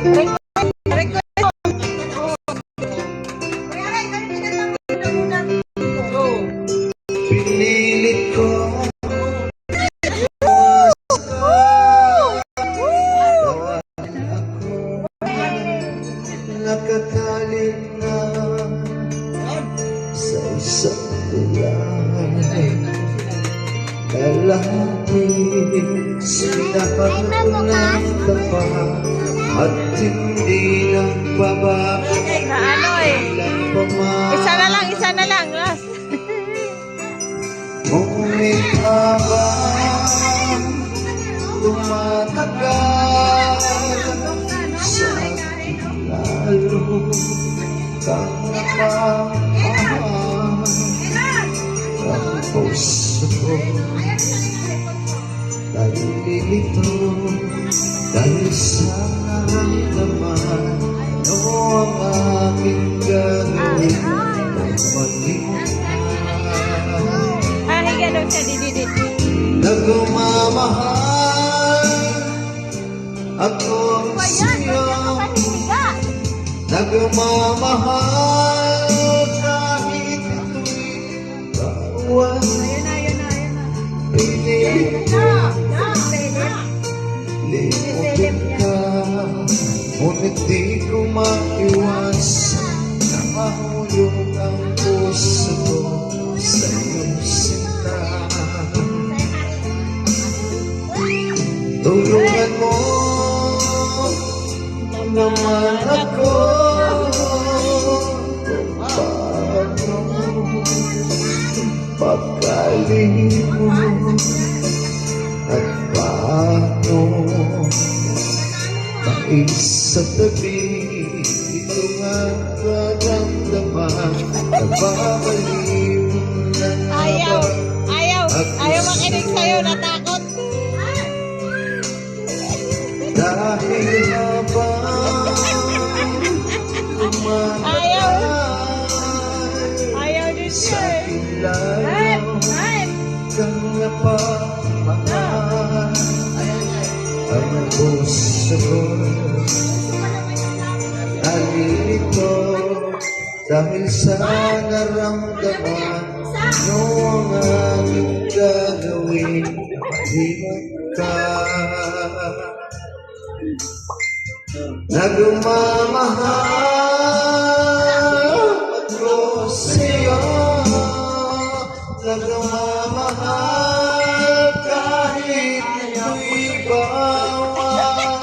Pinilit ko nakatali na sa isang tulay lalaki sinakal ng tapat at hindi nagbabago Na ano isa na lang, last. ngunit habang tumatagal sa lalo kang napamahal ang puso ko nalilito dahil sa naramdaman ano ang aking gagawin kung maging Higa daw siya, dididit. nagmamahal ako sa'yo nagmamahal kahit ito'y bawat pilit limutin ka ngunit di ko maiwas na mahulog ang puso ko sa iyong sinta tulungan mo naman ako kung paano pagkaling mo at paano maisa tabi ito nga karamdaman nagbabaliw na Ayaw makinig sa'yo, natakot. dahil habang Ayaw din siya sa ilalim kang napamahal ang puso ko nalilito dahil sa naramdaman ano ang aming gagawin mahimok ka nagmamahal ako sa'yo nagmamahal kahit ito'y bawat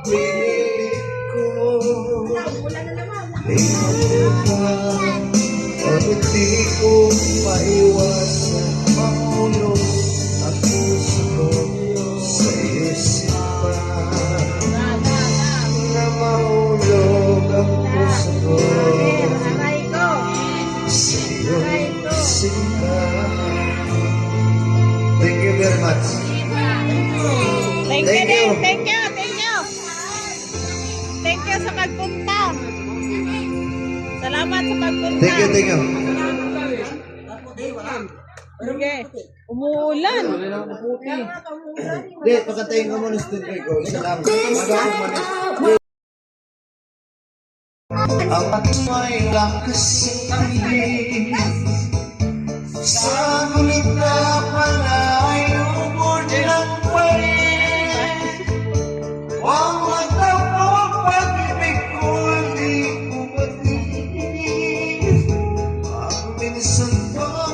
pilit ko ikaw ka at hindi ko maiwasan mahulog ang puso ko sa iyo simpa na mahulog ang puso ko sa iyo simpa. Thank you very much. Thank you. Thank you sa pagpunta. Salamat sa pagpunta. Thank you. Okay. Umuulan. Hindi, pagkantayin ka muna sa tinry ko. Isa lang. Ang may lakas ay sa gulit na palay ubod ng parin. Huwag magtapo pag-ibig ko di ko matigil. Ang minsan pa